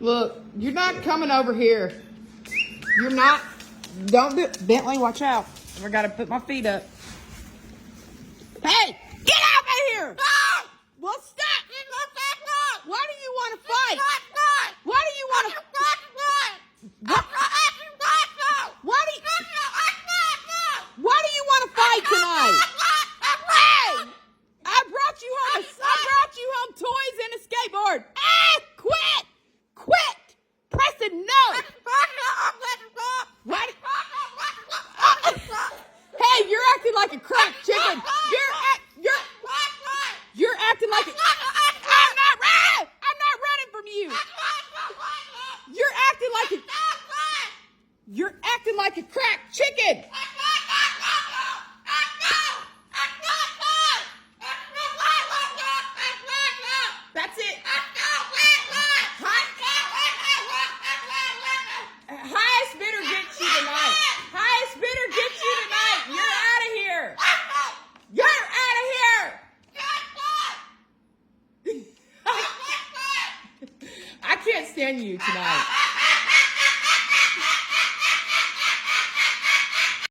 Look, you're not coming over here. You're not. Don't do it. Bentley, watch out. I gotta put my feet up. Hey, get out of here! No! Well, stop! Why do you want to fight? Why do you want to? Why do you want to fight tonight? Hey! I brought you home. I brought you home toys and a skateboard. Hey, quit! Quit! Pressing no. What? Hey, you're acting like a cracked chicken. You're acting like a. I'm not running from you. You're acting like a cracked chicken. That's it. Highest bidder gets you tonight. Highest bidder gets you tonight. You're out of here. You're out of here. I can't stand you tonight.